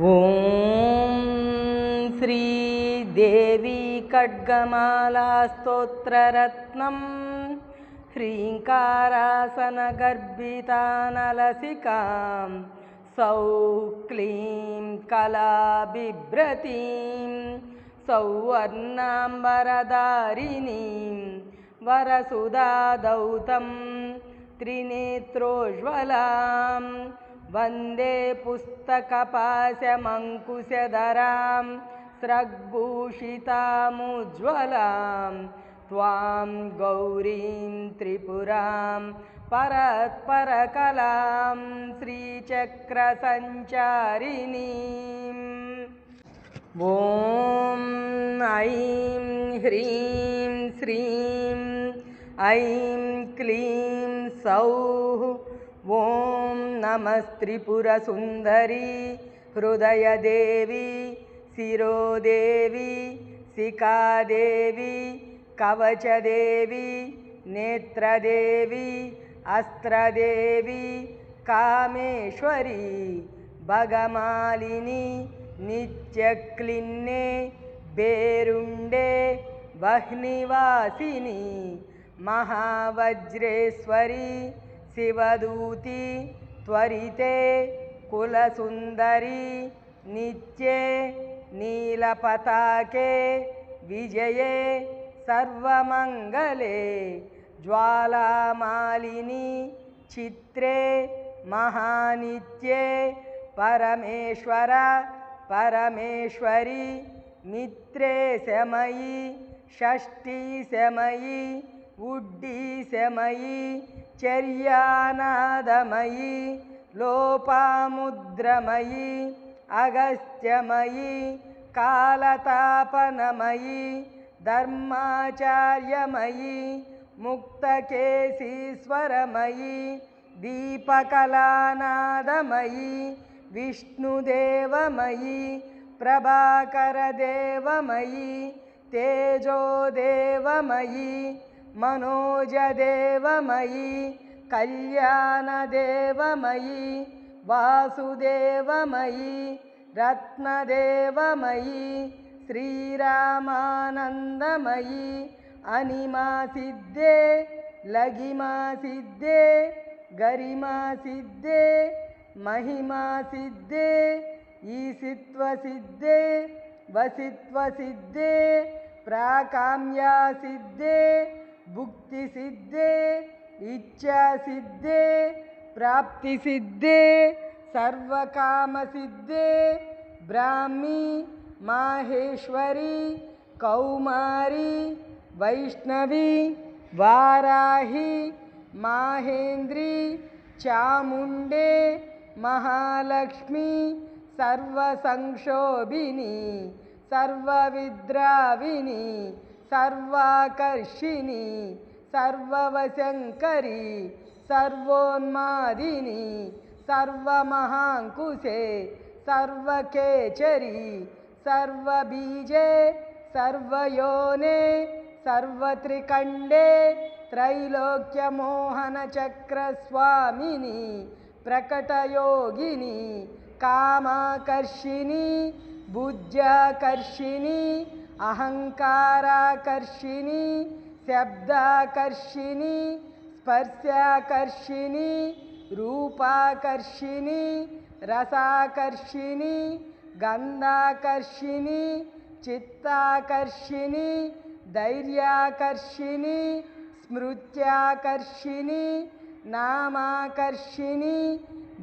ఓం శ్రీ దేవి ఖడ్గమాలా స్తోత్రరత్నం హ్రీంకారాసన గర్భితానలసికాం సౌక్లీం కళాబిభ్రతీం సౌవర్ణాంబరధారిణీం వరసుధాదౌతం త్రినేత్రోజ్వలాం వందే పుస్తకపాశమంకుశధరాం స్రగ్భూషితాముజ్వలాం త్వాం గౌరీం త్రిపురాం పరత్పరకలాం శ్రీచక్రసంచారిణీం. ఓం ఐం హ్రీం శ్రీం ఐం క్లీం సౌః. ఓం నమస్త్రిపురసుందరీ హృదయదేవి శిరోదేవి శిఖాదేవి కవచదేవి నేత్రదేవి అస్త్రదేవి కామేశ్వరి భగమాలిని నిత్యక్లిన్నే బేరుండే వహ్నివాసిని మహావజ్రేశ్వరి శివదూతి త్వరితే కులసుందరి నిత్యే నీలపతాకే విజయే సర్వమంగళే జ్వాలామాలిని చిత్రే మహానిత్యే పరమేశ్వర పరమేశ్వరి మిత్రే శమయి షష్ఠీ శమయి ఉడ్డీ శమయి చర్యానాదమయి లోపాముద్రమయి అగస్త్యమయి కాలతాపనమయి ధర్మాచార్యమయి ముక్తకేశీశ్వరమయి దీపకళానాదమయి విష్ణుదేవమయి ప్రభాకరదేవమయి తేజోదేవమయి మనోజదేవమయి కళ్యాణదేవమయి వాసుదేవమయి రత్నదేవమయి శ్రీరామానందమయి అనిమాసిద్ధే లగిమాసిద్ధే గరిమాసిద్ధే మహిమాసిద్ధే ఈసిత్వసిద్ధే వసిత్వసిద్ధే ప్రాకామ్యాసిద్ధే భుక్తిసిద్ధే ఇచ్ఛాసిద్ధే ప్రాప్తిసిద్ధే సర్వకామసిద్ధే బ్రాహ్మీ మాహేశ్వరి కౌమారి వైష్ణవి వారాహి మాహేంద్రి చాముండే మహాలక్ష్మి సర్వసంక్షోభిని సర్వవిద్రావిని సర్వాకర్షిణి సర్వవశంకరి సర్వోన్మాదిని సర్వమహాంకుశే సర్వకేచరి సర్వబీజే సర్వయోనే సర్వత్రికండే త్రైలోక్యమోహనచక్రస్వామిని ప్రకటయోగిని కామాకర్షిణి బుద్ధ్యాకర్షిణి అహంకారాకర్షిణి శబ్దాకర్షిణి స్పర్శాకర్షిణి రూపాకర్షిణి రసాకర్షిణి గంధాకర్షిణి చిత్తాకర్షిణి ధైర్యాకర్షిణి స్మృత్యాకర్షిణి నామాకర్షిణి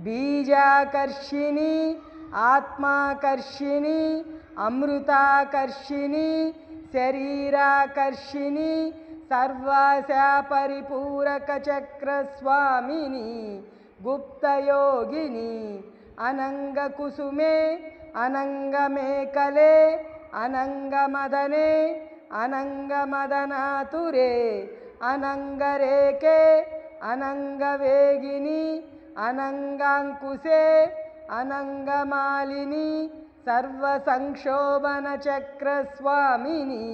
బీజాకర్షిణి ఆత్మాకర్షిణి అమృతాకర్షిణి శరీరాకర్షిణి సర్వాశా పరిపూరక చక్రస్వామిని గుప్తయోగిని అనంగకుసుమే అనంగమేకలే అనంగమదనే అనంగమదనాతురే అనంగరేకే అనంగవేగిని అనంగాంకుశే అనంగమాలిని సర్వసంక్షోభన చక్రస్వామిని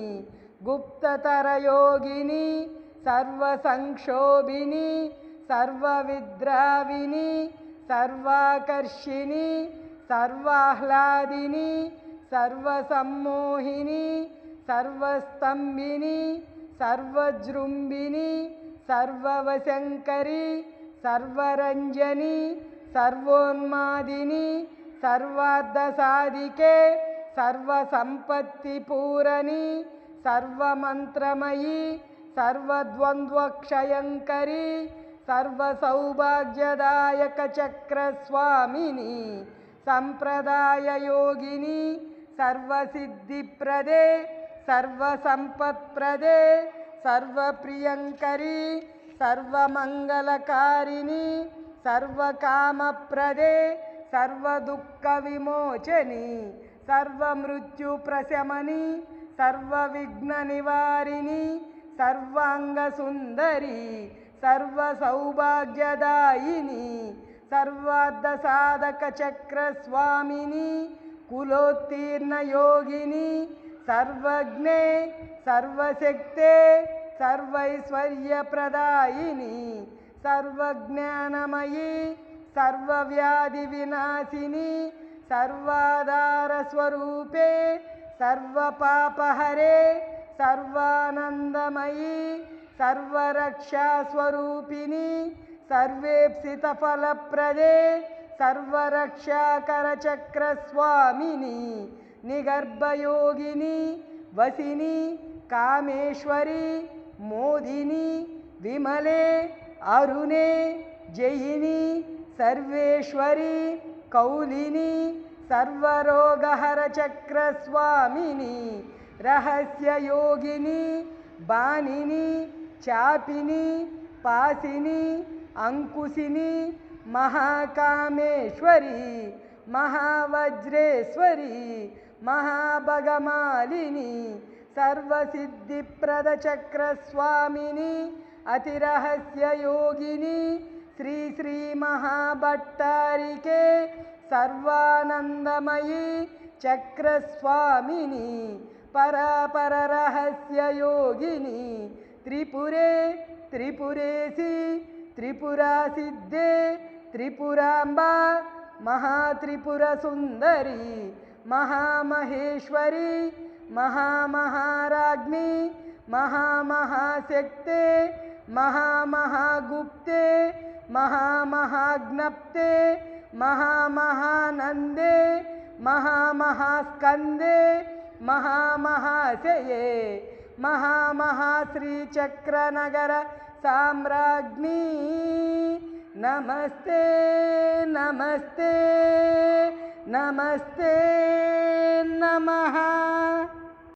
గుప్తతరయోగిని సర్వసంక్షోభిని సర్వవిద్రావిని సర్వాకర్షిణి సర్వాహ్లాదిని సర్వసమ్మోహిని సర్వస్తంభిని సర్వజృంభిని సర్వవశంకరి సర్వరంజని సర్వోన్మాదిని సర్వార్థసాధికే సర్వసంపత్తిపూరణి సర్వమంత్రమయీ సర్వద్వంద్వక్షయంకరి సర్వసౌభాగ్యదాయక చక్రస్వామిని సంప్రదాయ యోగిని సర్వసిద్ధిప్రదే సర్వసంపత్ప్రదే సర్వప్రియంకరి సర్వమంగళకారిణి సర్వకామప్రదే సర్వదుఃఖవిమోచని సర్వమృత్యుప్రశమని సర్వవిఘ్ననివారిణి సర్వాంగసుందరి సర్వసౌభాగ్యదాయిని సర్వార్థసాధక చక్రస్వామిని కులోత్తీర్ణ యోగిని సర్వజ్ఞే సర్వశక్తే సర్వైశ్వర్యప్రదాయిని సర్వజ్ఞానమయీ సర్వవ్యాధి వినాశిని సర్వాధారస్వరూపే సర్వపాపహరే సర్వానందమయీ సర్వరక్షాస్వరూపిణి సర్వేప్సితఫలప్రదే సర్వరక్షాకరచక్రస్వామిని నిగర్భయోగిని వసిని కామేశ్వరి మోదిని విమలే అరుణే జయిని సర్వేశ్వరి కౌలిని సర్వరోగహర చక్రస్వామిని రహస్యయోగిని బాణిని చాపిని పాసిని అంకుశిని మహాకామేశ్వరి మహావజ్రేశ్వరి మహాభగమాలిని సర్వసిద్ధిప్రద చక్రస్వామిని అతిరహస్యయోగిని శ్రీ శ్రీ మహాభట్టారికే సర్వానందమయీ చక్రస్వామిని పరాపర రహస్యయోగిని త్రిపురే త్రిపురేసి త్రిపురాసిద్ధే త్రిపురాంబ మహాత్రిపురసుందరి మహామహేశ్వరి మహామహారాజ్ఞి మహామహాశక్తే మహామహాగుప్తే మహామహాజ్ఞప్తే మహామహానందే మహామహాస్కందే మహామహాశయే మహామహాశ్రీచక్రనగర సామ్రాజ్ఞీ నమస్తే నమస్తే నమస్తే నమః.